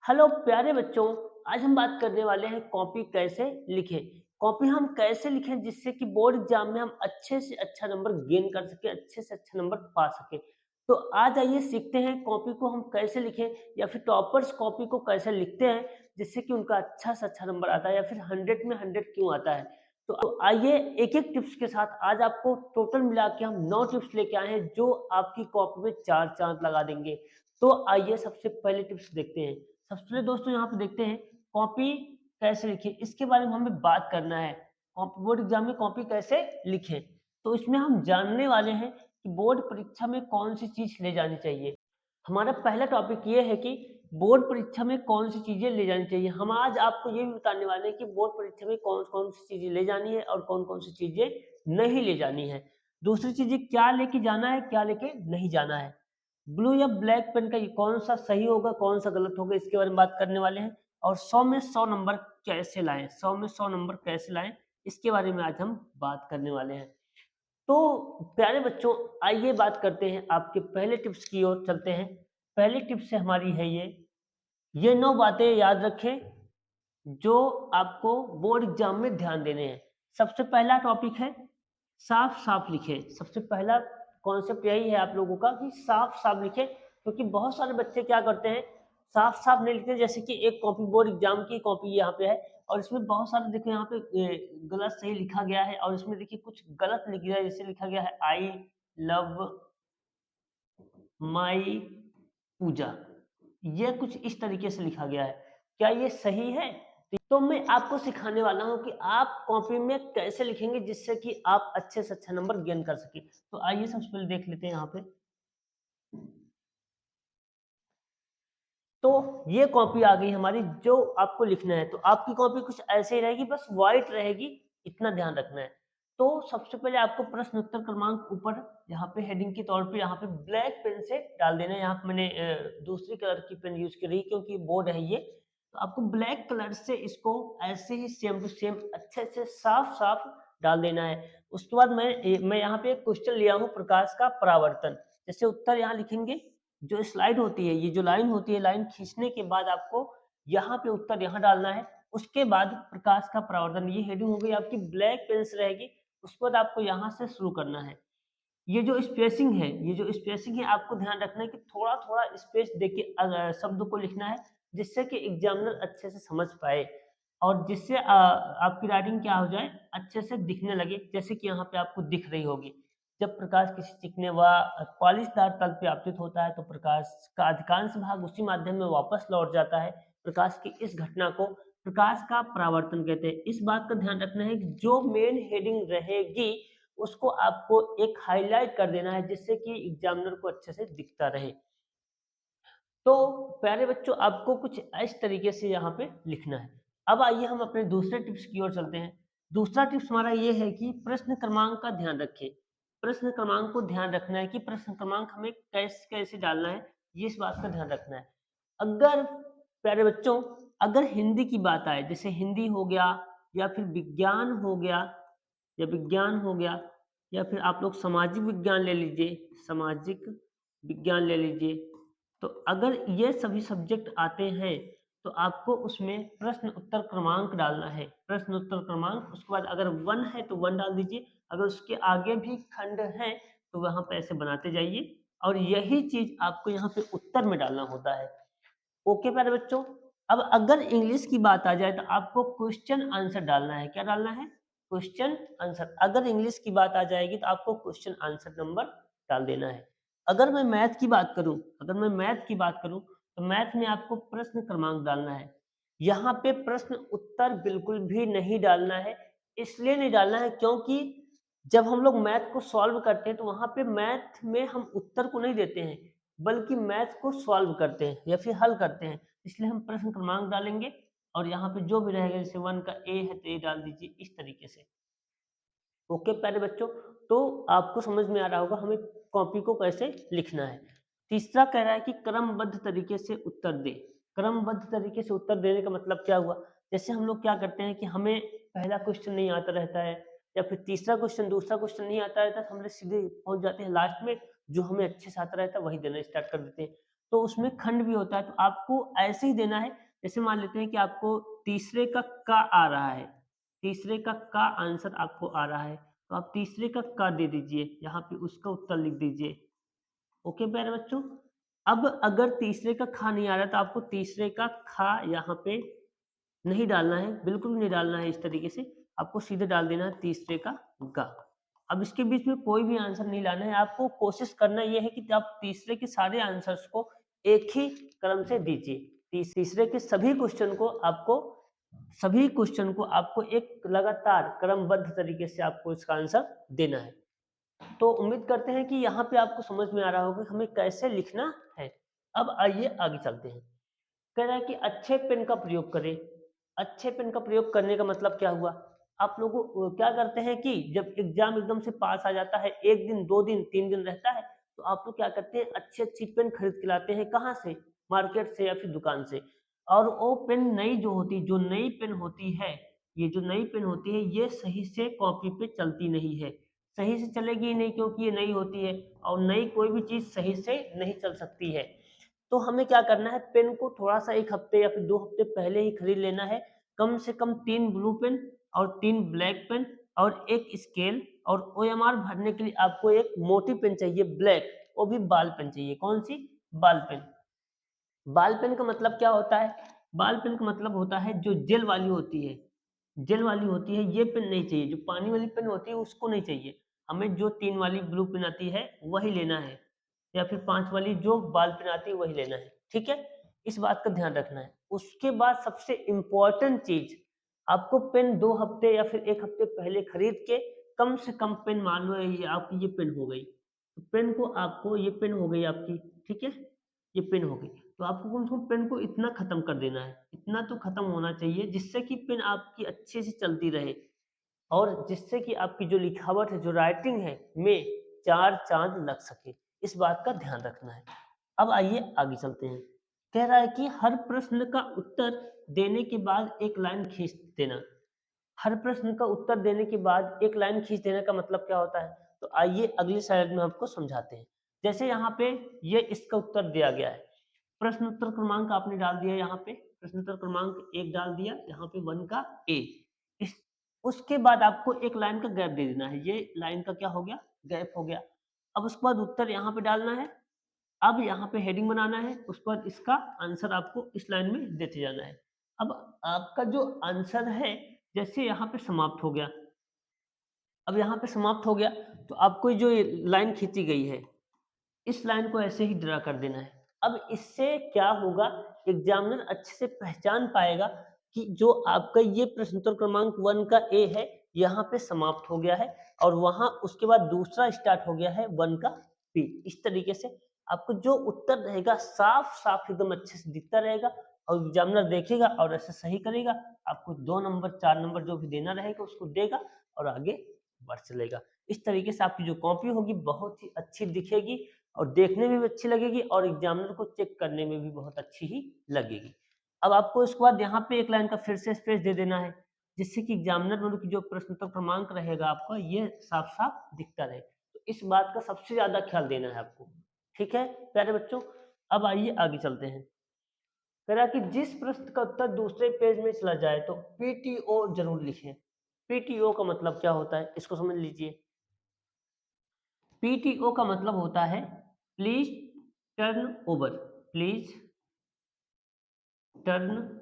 Hello प्यारे बच्चों। आज हम बात करने वाले हैं कॉपी कैसे लिखें। कॉपी हम कैसे लिखें जिससे कि बोर्ड एग्जाम में हम अच्छे से अच्छा नंबर गेन कर सके, अच्छे से अच्छा नंबर पा सके। तो आज आइए सीखते हैं कॉपी को हम कैसे लिखें, या फिर टॉपर्स कॉपी को कैसे लिखते हैं जिससे कि उनका अच्छा से अच्छा नंबर आता है, या फिर 100 में 100 क्यों आता है। तो आइए एक एक टिप्स के साथ आज आपको टोटल मिला के हम 9 टिप्स लेके आए हैं जो आपकी कॉपी में 4 चांद लगा देंगे। तो आइए सबसे पहले टिप्स देखते हैं। सबसे पहले दोस्तों यहाँ पे देखते हैं कॉपी कैसे लिखें, इसके बारे में हमें बात करना है। बोर्ड एग्जाम में कॉपी कैसे लिखें, तो इसमें हम जानने वाले हैं कि बोर्ड परीक्षा में कौन सी चीज ले जानी चाहिए। हमारा पहला टॉपिक ये है कि बोर्ड परीक्षा में कौन सी चीजें ले जानी चाहिए। हम आज आपको ये भी बताने वाले हैं कि बोर्ड परीक्षा में कौन कौन सी चीजें ले जानी है और कौन कौन सी चीजें नहीं ले जानी है। दूसरी चीजें क्या लेके जाना है, क्या लेके नहीं जाना है। ब्लू या ब्लैक पेन का ये कौन सा सही होगा, कौन सा गलत होगा, इसके बारे में बात करने वाले हैं। और 100 में 100 नंबर कैसे लाएं, 100 में 100 नंबर कैसे लाएं, इसके बारे में आज हम बात करने वाले हैं। तो प्यारे बच्चों, आइए बात करते हैं, आपके पहले टिप्स की ओर चलते हैं। पहली टिप्स से हमारी है ये 9 बातें याद रखें जो आपको बोर्ड एग्जाम में ध्यान देने हैं। सबसे पहला टॉपिक है साफ साफ लिखें। सबसे पहला कॉन्सेप्ट यही है आप लोगों का कि साफ साफ लिखें, क्योंकि बहुत सारे बच्चे क्या करते हैं, साफ साफ नहीं लिखते। जैसे कि एक कॉपी बोर्ड एग्जाम की कॉपी यहाँ पे है और इसमें बहुत सारे देखो यहाँ पे गलत सही लिखा गया है, और इसमें देखिए कुछ गलत लिख गया है। जैसे लिखा गया है आई लव माई पूजा, ये कुछ इस तरीके से लिखा गया है। क्या ये सही है? तो मैं आपको सिखाने वाला हूं कि आप कॉपी में कैसे लिखेंगे जिससे कि आप अच्छे से अच्छा नंबर गेन कर सके। तो आइए सबसे पहले देख लेते हैं यहाँ पे। तो ये कॉपी आ गई हमारी जो आपको लिखना है। तो आपकी कॉपी कुछ ऐसे ही रहेगी, बस व्हाइट रहेगी, इतना ध्यान रखना है। तो सबसे पहले आपको प्रश्न उत्तर क्रमांक ऊपर यहाँ पे हेडिंग के तौर पे यहाँ पे ब्लैक पेन से डाल देना है। यहाँ पे मैंने दूसरी कलर की पेन यूज करी क्योंकि बोर्ड है ये। तो आपको ब्लैक कलर से इसको ऐसे ही सेम टू सेम अच्छे से साफ साफ डाल देना है। उसके बाद मैं यहाँ पे एक क्वेश्चन लिया हूँ, प्रकाश का परावर्तन। जैसे उत्तर यहाँ लिखेंगे, जो स्लाइड होती है, ये जो लाइन होती है, लाइन खींचने के बाद आपको यहाँ पे उत्तर यहाँ डालना है। उसके बाद प्रकाश का परावर्तन, ये हेडिंग हो गई आपकी, ब्लैक पेन से रहेगी। उसके बाद आपको यहाँ से शुरू करना है। ये जो स्पेसिंग है, ये जो स्पेसिंग है, आपको ध्यान रखना है कि थोड़ा थोड़ा स्पेस देके शब्द को लिखना है, जिससे कि एग्जामिनर अच्छे से समझ पाए और जिससे आपकी राइटिंग क्या हो जाए, अच्छे से दिखने लगे। जैसे कि यहाँ पे आपको दिख रही होगी, जब प्रकाश किसी चिकने व पॉलिशदार तल पे आपतित होता है तो प्रकाश का अधिकांश भाग उसी माध्यम में वापस लौट जाता है। प्रकाश की इस घटना को प्रकाश का परावर्तन कहते हैं। इस बात का ध्यान रखना है कि जो मेन हेडिंग रहेगी उसको आपको एक हाईलाइट कर देना है, जिससे कि एग्जामिनर को अच्छे से दिखता रहे। तो प्यारे बच्चों, आपको कुछ इस तरीके से यहाँ पे लिखना है। अब आइए हम अपने दूसरे टिप्स की ओर चलते हैं। दूसरा टिप्स हमारा ये है कि प्रश्न क्रमांक का ध्यान रखें। प्रश्न क्रमांक को ध्यान रखना है कि प्रश्न क्रमांक हमें कैसे कैसे डालना है, ये इस बात का ध्यान रखना है। अगर प्यारे बच्चों, अगर हिंदी की बात आए, जैसे हिंदी हो गया या फिर विज्ञान हो गया, या विज्ञान हो गया, या फिर आप लोग सामाजिक विज्ञान ले लीजिए, सामाजिक विज्ञान ले लीजिए। तो अगर ये सभी सब्जेक्ट आते हैं तो आपको उसमें प्रश्न उत्तर क्रमांक डालना है। प्रश्न उत्तर क्रमांक, उसके बाद अगर 1 है तो 1 डाल दीजिए। अगर उसके आगे भी खंड है तो वहां पे ऐसे बनाते जाइए, और यही चीज आपको यहाँ पे उत्तर में डालना होता है। ओके प्यारे बच्चों। अब अगर इंग्लिश की बात आ जाए तो आपको क्वेश्चन आंसर डालना है। क्या डालना है? Question answer. अगर इंग्लिश की बात आ जाएगी तो आपको क्वेश्चन आंसर नंबर डाल देना है। अगर मैं मैथ की बात करूं, अगर मैं मैथ की बात करूं तो मैथ में आपको प्रश्न क्रमांक डालना है। यहाँ पे प्रश्न उत्तर बिल्कुल भी नहीं डालना है। इसलिए नहीं डालना है क्योंकि जब हम लोग मैथ को सॉल्व करते हैं तो वहां पे मैथ में हम उत्तर को नहीं देते हैं, बल्कि मैथ को सॉल्व करते हैं या फिर हल करते हैं। इसलिए हम प्रश्न क्रमांक डालेंगे, और यहाँ पे जो भी रहेगा, जैसे 1 का ए है तो ए डाल दीजिए, इस तरीके से। ओके प्यारे बच्चों, तो आपको समझ में आ रहा होगा हमें कॉपी को कैसे लिखना है। तीसरा कह रहा है कि क्रमबद्ध तरीके से उत्तर दे। क्रमबद्ध तरीके से उत्तर देने का मतलब क्या हुआ? जैसे हम लोग क्या करते हैं कि हमें पहला क्वेश्चन नहीं आता रहता है, या फिर तीसरा क्वेश्चन, दूसरा क्वेश्चन नहीं आता रहता, तो हम लोग सीधे पहुंच जाते हैं लास्ट में, जो हमें अच्छे से आता रहता है वही देना स्टार्ट कर देते हैं। तो उसमें खंड भी होता है, तो आपको ऐसे ही देना है। जैसे मान लेते हैं कि आपको तीसरे का आ रहा है, तीसरे का आंसर आपको आ रहा है, तो आप तीसरे का दे दीजिए, यहाँ पे उसका उत्तर लिख दीजिए। ओके प्यारे बच्चों। अब अगर तीसरे का खा नहीं आ रहा तो आपको तीसरे का खा यहाँ पे नहीं डालना है, बिल्कुल नहीं डालना है इस तरीके से, आपको सीधे डाल देना है तीसरे का गा। अब इसके बीच में कोई भी आंसर नहीं लाना है, आपको कोशिश करना ये है कि आप तीसरे के सारे आंसर्स को एक ही क्रम से दीजिए। तीसरे के सभी क्वेश्चन को आपको एक लगातार क्रमबद्ध तरीके से आपको इसका आंसर देना है। तो उम्मीद करते हैं कि यहाँ पे आपको समझ में आ रहा होगा कि हमें कैसे लिखना है। अब आइए आगे चलते हैं। कह रहा है कि अच्छे पेन का प्रयोग करें। अच्छे पेन का प्रयोग करने का मतलब क्या हुआ? आप लोग क्या करते हैं कि जब एग्जाम एकदम से पास आ जाता है, 1 दिन, 2 दिन, 3 दिन रहता है, तो आप लोग क्या करते हैं, अच्छी-अच्छी पेन खरीद के लाते हैं। कहाँ से? मार्केट से या फिर दुकान से। और वो पेन नई जो नई पेन होती है, ये जो नई पेन होती है, ये सही से कॉपी पे चलती नहीं है। सही से चलेगी ही नहीं क्योंकि ये नई होती है, और नई कोई भी चीज़ सही से नहीं चल सकती है। तो हमें क्या करना है, पेन को थोड़ा-सा 1 हफ्ते या फिर 2 हफ्ते पहले ही खरीद लेना है। कम से कम 3 ब्लू पेन और 3 ब्लैक पेन और 1 स्केल, और ओएमआर भरने के लिए आपको एक मोटी पेन चाहिए ब्लैक, वो भी बाल पेन चाहिए। कौन-सी? बाल पेन। बाल पेन का मतलब क्या होता है? बाल पेन का मतलब होता है जो जेल वाली होती है, जेल वाली होती है, ये पेन नहीं चाहिए। जो पानी वाली पेन होती है उसको नहीं चाहिए। हमें जो 3 वाली ब्लू पेन आती है वही लेना है, या फिर 5 वाली जो बाल पेन आती है वही लेना है। ठीक है? इस बात का ध्यान रखना है। उसके बाद सबसे इम्पोर्टेंट चीज़, आपको पेन 2 हफ्ते या फिर 1 हफ्ते पहले खरीद के, कम से कम पेन, मान लो ये आपकी ये पेन हो गई। तो पेन को आपको, ये पेन हो गई आपकी, ठीक है? ये पेन हो गई। तो आपको कम से कम पेन को इतना खत्म कर देना है, इतना तो खत्म होना चाहिए जिससे कि पेन आपकी अच्छे से चलती रहे, और जिससे कि आपकी जो लिखावट है, जो राइटिंग है, में 4 चाँद लग सके। इस बात का ध्यान रखना है। अब आइए आगे चलते हैं। कह रहा है कि हर प्रश्न का उत्तर देने के बाद एक लाइन खींच देना। हर प्रश्न का उत्तर देने के बाद एक लाइन खींच देने का मतलब क्या होता है? तो आइए अगली स्लाइड में आपको समझाते हैं। जैसे यहाँ पे ये इसका उत्तर दिया गया है। प्रश्न उत्तर क्रमांक आपने डाल दिया यहाँ पे, प्रश्न उत्तर क्रमांक 1 डाल दिया, यहाँ पे 1 का ए। इस उसके बाद आपको एक लाइन का गैप दे देना है। ये लाइन का क्या हो गया? गैप हो गया। अब उसके बाद उत्तर यहाँ पे डालना है। अब यहाँ पे हेडिंग बनाना है, उसके बाद इसका आंसर आपको इस लाइन में देते जाना है। अब आपका जो आंसर है, जैसे यहाँ पे समाप्त हो गया, अब यहाँ पे समाप्त हो गया, तो आपको जो ये लाइन खींची गई है, इस लाइन को ऐसे ही ड्रा कर देना है। अब इससे क्या होगा, एग्जामिनर अच्छे से पहचान पाएगा कि जो आपका ये प्रश्न उत्तर क्रमांक 1 का ए है, यहाँ पे समाप्त हो गया है, और वहाँ उसके बाद दूसरा स्टार्ट हो गया है 1 का बी। इस तरीके से आपको जो उत्तर रहेगा साफ-साफ एकदम अच्छे से दिखता रहेगा, और एग्जामिनर देखेगा और ऐसे सही करेगा, आपको 2 नंबर 4 नंबर जो भी देना रहेगा उसको देगा, और आगे बढ़ चलेगा। इस तरीके से आपकी जो कॉपी होगी बहुत ही अच्छी दिखेगी, और देखने में भी अच्छी लगेगी, और एग्जामिनर को चेक करने में भी बहुत अच्छी ही लगेगी। अब आपको इसके बाद यहाँ पे एक लाइन का फिर से स्पेस दे देना है, जिससे कि एग्जामिनर मतलब कि जो प्रश्न उत्तर क्रमांक रहेगा आपका, ये साफ-साफ दिखता रहे। तो इस बात का सबसे ज़्यादा ख्याल देना है आपको। ठीक है प्यारे बच्चों? अब आइए आगे चलते हैं। कह रहा है कि जिस प्रश्न का उत्तर दूसरे पेज में चला जाए तो पीटीओ ज़रूर लिखें। पीटीओ का मतलब क्या होता है? इसको समझ लीजिए। पीटीओ का मतलब होता है please turn over, please turn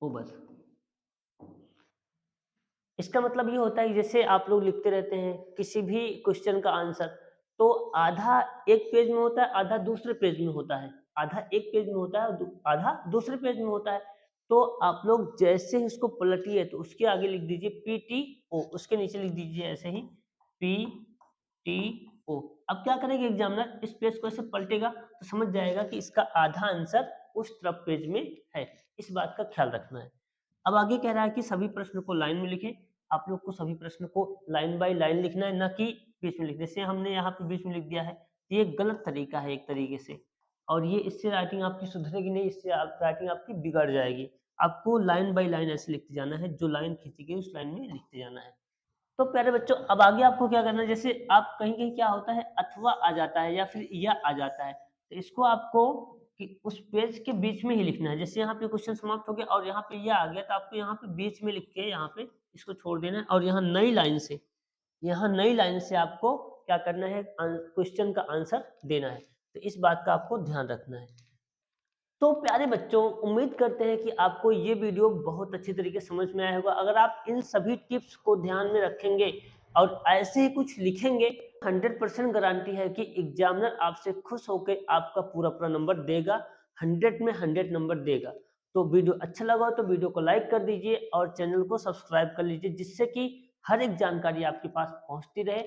over. इसका मतलब ये होता है कि जैसे आप लोग लिखते रहते हैं किसी भी क्वेश्चन का आंसर, तो आधा एक पेज में होता है, आधा दूसरे पेज में होता है, आधा एक पेज में होता है, आधा दूसरे पेज में होता है। तो आप लोग जैसे ही उसको पलटिए तो उसके आगे लिख दीजिए पीटीओ, उसके नीचे लिख दीजिए ऐसे ही पीटीओ। अब क्या करेंगे एग्जामिनर, इस पेज को ऐसे पलटेगा तो समझ जाएगा कि इसका आधा आंसर उस तरफ पेज में है। इस बात का ख्याल रखना है। अब आगे कह रहा है कि सभी प्रश्न को लाइन में लिखें। आप लोग को सभी प्रश्न को लाइन बाय लाइन लिखना है, ना कि बीच में लिख, जैसे हमने यहाँ पे बीच में लिख दिया है, ये गलत तरीका है एक तरीके से, और ये इससे राइटिंग आपकी सुधरेगी नहीं, इससे राइटिंग आपकी बिगड़ जाएगी। आपको लाइन बाय लाइन ऐसे लिखते जाना है, जो लाइन खींची गई उस लाइन में लिखते जाना है। तो प्यारे बच्चों अब आगे आपको क्या करना है, जैसे आप कहीं-कहीं क्या होता है अथवा आ जाता है या फिर या आ जाता है, तो इसको आपको कि उस पेज के बीच में ही लिखना है। जैसे यहाँ पे क्वेश्चन समाप्त हो गया और यहाँ पे या आ गया, तो आपको यहाँ पे बीच में लिख के यहाँ पे इसको छोड़ देना है और यहाँ नई लाइन से आपको क्या करना है, क्वेश्चन का आंसर देना है। तो इस बात का आपको ध्यान रखना है। तो प्यारे बच्चों, उम्मीद करते हैं कि आपको ये वीडियो बहुत अच्छी तरीके से समझ में आया होगा। अगर आप इन सभी टिप्स को ध्यान में रखेंगे और ऐसे ही कुछ लिखेंगे, 100% गारंटी है कि एग्जामिनर आपसे खुश होकर आपका पूरा नंबर देगा, 100 में 100 नंबर देगा। तो वीडियो अच्छा लगा हो तो वीडियो को लाइक कर दीजिए और चैनल को सब्सक्राइब कर लीजिए, जिससे कि हर एक जानकारी आपके पास पहुंचती रहे।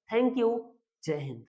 Thank you. जय हिंद।